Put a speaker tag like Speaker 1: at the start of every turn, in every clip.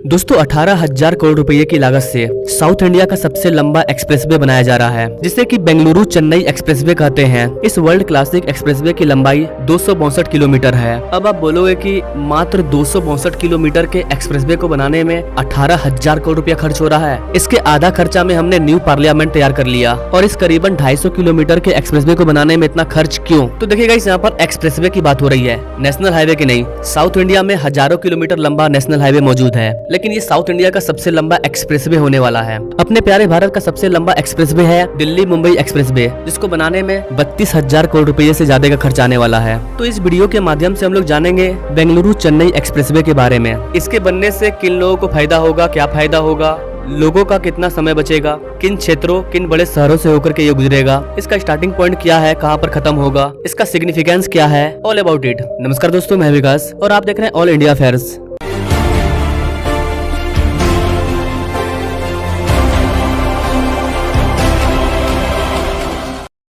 Speaker 1: दोस्तों 18,000 करोड़ रुपए की लागत से साउथ इंडिया का सबसे लंबा एक्सप्रेसवे बनाया जा रहा है, जिसे कि बेंगलुरु चेन्नई एक्सप्रेसवे कहते हैं। इस वर्ल्ड क्लासिक एक्सप्रेसवे की लंबाई 262 किलोमीटर है। अब आप बोलोगे कि मात्र 262 किलोमीटर के एक्सप्रेसवे को बनाने में 18,000 करोड़ रुपया खर्च हो रहा है। इसके आधा खर्चा में हमने न्यू पार्लियामेंट तैयार कर लिया, और इस करीबन 250 किलोमीटर के एक्सप्रेसवे को बनाने में इतना खर्च क्यों? तो देखिएगा, इस यहाँ पर एक्सप्रेसवे की बात हो रही है, नेशनल हाईवे की नहीं। साउथ इंडिया में हजारों किलोमीटर लंबा नेशनल हाईवे मौजूद है, लेकिन ये साउथ इंडिया का सबसे लंबा एक्सप्रेसवे होने वाला है। अपने प्यारे भारत का सबसे लंबा एक्सप्रेसवे है दिल्ली मुंबई एक्सप्रेसवे, जिसको बनाने में 32,000 करोड़ रुपए से ज्यादा का खर्च आने वाला है। तो इस वीडियो के माध्यम से हम लोग जानेंगे बेंगलुरु चेन्नई एक्सप्रेसवे के बारे में। इसके बनने से किन लोगों को फायदा होगा, क्या फायदा होगा, लोगों का कितना समय बचेगा, किन क्षेत्रों किन बड़े शहरों से होकर के ये गुजरेगा, इसका स्टार्टिंग पॉइंट क्या है, कहां पर खत्म होगा, इसका सिग्निफिकेंस क्या है, ऑल अबाउट इट। नमस्कार दोस्तों, मैं विकास और आप देख रहे हैं ऑल इंडिया अफेयर्स।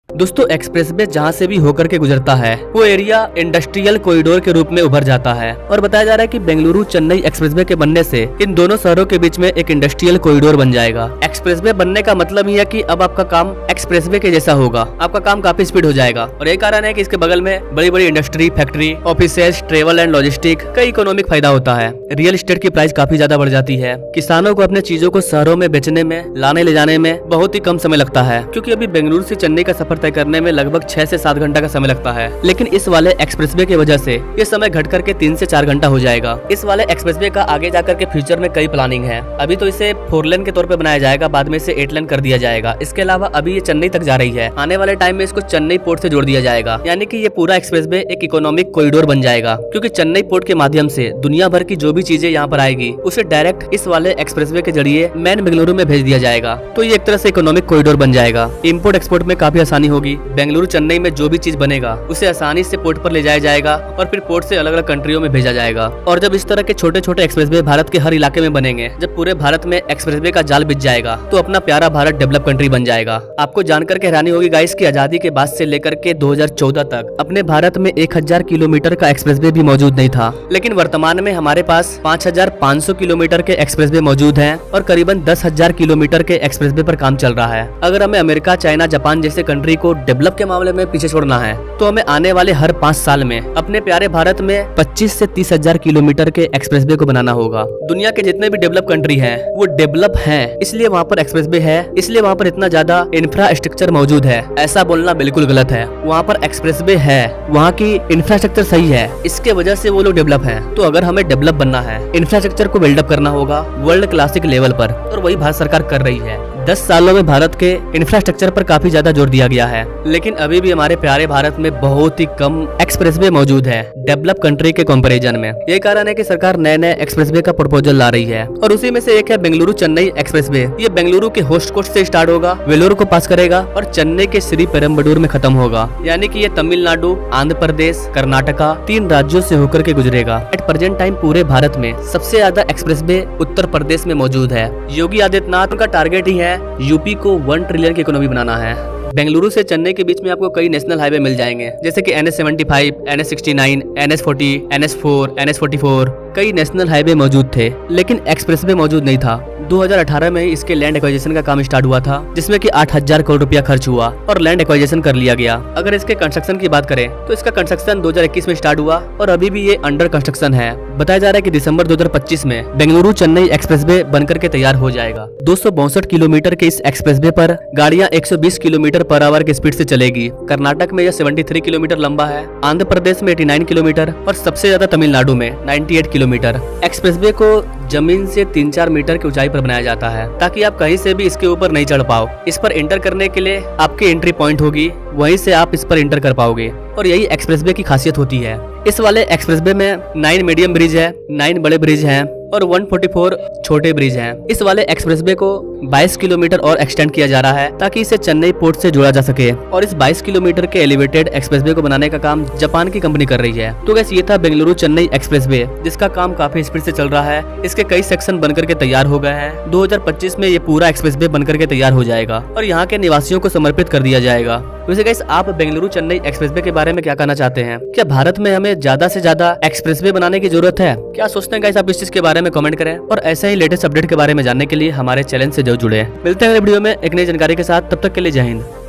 Speaker 1: दोस्तों एक्सप्रेसवे जहां से भी होकर के गुजरता है वो एरिया इंडस्ट्रियल कॉरिडोर के रूप में उभर जाता है, और बताया जा रहा है कि बेंगलुरु चेन्नई एक्सप्रेसवे के बनने से इन दोनों शहरों के बीच में एक इंडस्ट्रियल कॉरिडोर बन जाएगा। एक्सप्रेसवे बनने का मतलब ही है कि अब आपका काम एक्सप्रेसवे के जैसा होगा, आपका काम काफी स्पीड हो जाएगा। और यही कारण है कि इसके बगल में बड़ी बड़ी industry, factory, offices, travel and logistic का इकोनॉमिक फायदा होता है। रियल एस्टेट की प्राइस काफी ज्यादा बढ़ जाती है। किसानों को अपने चीजों को शहरों में बेचने में, लाने ले जाने में बहुत ही कम समय लगता है, क्योंकि अभी बेंगलुरु से चेन्नई का सफर तय करने में लगभग 6 से 7 घंटा का समय लगता है। लेकिन इस वाले एक्सप्रेसवे की वजह से ये समय घट करके 3 से 4 घंटा हो जाएगा। इस वाले एक्सप्रेसवे का आगे जाकर के फ्यूचर में कई प्लानिंग है। अभी तो इसे 4 लेन के तौर पे बनाया जाएगा, बाद में इसे 8 लेन कर दिया जाएगा। इसके अलावा अभी ये चेन्नई तक जा रही है, आने वाले टाइम में इसको चेन्नई पोर्ट से जोड़ दिया जाएगा, यानी कि ये पूरा एक्सप्रेसवे एक इकोनॉमिक कॉरिडोर बन जाएगा, क्योंकि चेन्नई पोर्ट के माध्यम से दुनिया भर की जो भी चीजें यहाँ पर आएगी उसे डायरेक्ट इस वाले एक्सप्रेसवे के जरिए मेन बेंगलुरु में भेज दिया जाएगा। तो ये एक तरह से इकोनॉमिक कॉरिडोर बन जाएगा। इम्पोर्ट एक्सपोर्ट में काफी आसानी होगी। बेंगलुरु चेन्नई में जो भी चीज बनेगा उसे आसानी से पोर्ट पर ले जाया जाएगा, और फिर पोर्ट से अलग अलग कंट्रियों में भेजा जाएगा। और जब इस तरह के छोटे छोटे एक्सप्रेसवे भारत के हर इलाके में बनेंगे, जब पूरे भारत में एक्सप्रेसवे का जाल बिछ जाएगा, तो अपना प्यारा भारत डेवलप कंट्री बन जाएगा। आपको जानकर के हैरानी होगी गाइस की आजादी के बाद से लेकर के 2014 तक अपने भारत में 1000 किलोमीटर का एक्सप्रेसवे भी मौजूद नहीं था, लेकिन वर्तमान में हमारे पास 5500 किलोमीटर के एक्सप्रेसवे मौजूद हैं, और करीबन 10,000 किलोमीटर के एक्सप्रेसवे पर काम चल रहा है। अगर हमें अमेरिका, चाइना, जापान जैसे कंट्री को डेवलप के मामले में पीछे छोड़ना है, तो हमें आने वाले हर 5 साल में अपने प्यारे भारत में 25 से 30,000 किलोमीटर के एक्सप्रेसवे को बनाना होगा। दुनिया के जितने भी डेवलप कंट्री हैं, वो डेवलप हैं इसलिए वहाँ पर एक्सप्रेसवे है, इसलिए वहाँ पर इतना ज्यादा इंफ्रास्ट्रक्चर मौजूद है। ऐसा बोलना बिल्कुल गलत है। वहाँ पर एक्सप्रेसवे है, वहाँ की इंफ्रास्ट्रक्चर सही है, इसके वजह से वो लोग डेवलप है। तो अगर हमें डेवलप बनना है, इंफ्रास्ट्रक्चर को बिल्डअप करना होगा वर्ल्ड क्लासिक लेवल पर, और वही भारत सरकार कर रही है। 10 सालों में भारत के इंफ्रास्ट्रक्चर पर काफी ज्यादा जोर दिया गया है, लेकिन अभी भी हमारे प्यारे भारत में बहुत ही कम एक्सप्रेसवे मौजूद है डेवलप कंट्री के कंपैरिजन में। यही कारण है कि सरकार नए नए एक्सप्रेसवे का प्रपोजल ला रही है, और उसी में से एक है बेंगलुरु चेन्नई एक्सप्रेसवे। ये बेंगलुरु के होस्ट कोस्ट से स्टार्ट होगा, वेलोर को पास करेगा और चेन्नई के श्री पेरम्बडूर में खत्म होगा। यानी कि ये तमिलनाडु, आंध्र प्रदेश, कर्नाटका 3 राज्यों से होकर के गुजरेगा। एट प्रेजेंट टाइम पूरे भारत में सबसे ज्यादा एक्सप्रेसवे उत्तर प्रदेश में मौजूद है। योगी आदित्यनाथ का टारगेट ही है यूपी को 1 ट्रिलियन की इकोनॉमी बनाना है। बेंगलुरु से चेन्नई के बीच में आपको कई नेशनल हाईवे मिल जाएंगे, जैसे कि NH75, NH69, NH40, NH4, NH44 कई नेशनल हाईवे मौजूद थे, लेकिन एक्सप्रेसवे मौजूद नहीं था। 2018 में इसके लैंड एक्वाजिशन का काम स्टार्ट हुआ था, जिसमें कि 8,000 करोड़ रुपया खर्च हुआ और लैंड एक्वाजिशन कर लिया गया। अगर इसके कंस्ट्रक्शन की बात करें तो इसका कंस्ट्रक्शन 2021 में स्टार्ट हुआ, और अभी भी ये अंडर कंस्ट्रक्शन है। बताया जा रहा है कि दिसंबर 2025 में बेंगलुरु चेन्नई एक्सप्रेसवे बनकर के तैयार हो जाएगा। 262 किलोमीटर के इस एक्सप्रेसवे पर गाड़ियां 120 किलोमीटर पर आवर की स्पीड से चलेगी। कर्नाटक में यह 73 किलोमीटर लंबा है, आंध्र प्रदेश में 89 किलोमीटर, और सबसे ज्यादा तमिलनाडु में 98 किलोमीटर। एक्सप्रेसवे को जमीन से 3-4 मीटर की ऊंचाई पर बनाया जाता है, ताकि आप कहीं से भी इसके ऊपर नहीं चढ़ पाओ। इस पर एंटर करने के लिए आपकी एंट्री पॉइंट होगी, वहीं से आप इस पर एंटर कर पाओगे, और यही एक्सप्रेसवे की खासियत होती है। इस वाले एक्सप्रेसवे में 9 मीडियम ब्रिज है, 9 बड़े ब्रिज हैं, और 144 छोटे ब्रिज हैं। इस वाले एक्सप्रेसवे को 22 किलोमीटर और एक्सटेंड किया जा रहा है, ताकि इसे चेन्नई पोर्ट से जोड़ा जा सके। और इस 22 किलोमीटर के एलिवेटेड एक्सप्रेसवे को बनाने का काम जापान की कंपनी कर रही है। तो गैस ये था बेंगलुरु चेन्नई एक्सप्रेसवे, जिसका काम काफी स्पीड से चल रहा है। इसके कई सेक्शन बनकर के तैयार हो गए हैं। 2025 में ये पूरा एक्सप्रेसवे बनकर के तैयार हो जाएगा, और यहाँ के निवासियों को समर्पित कर दिया जाएगा। वैसे गाइस, आप बेंगलुरु चेन्नई एक्सप्रेसवे के बारे में क्या कहना चाहते हैं? क्या भारत में हमें ज्यादा से ज्यादा एक्सप्रेसवे बनाने की जरूरत है? क्या सोचते हैं गाइस आप इस चीज के बारे में? में कमेंट करें और ऐसे ही लेटेस्ट अपडेट के बारे में जानने के लिए हमारे चैनल से जरूर जुड़े। मिलते हैं अगले वीडियो में एक नई जानकारी के साथ, तब तक के लिए जय हिंद।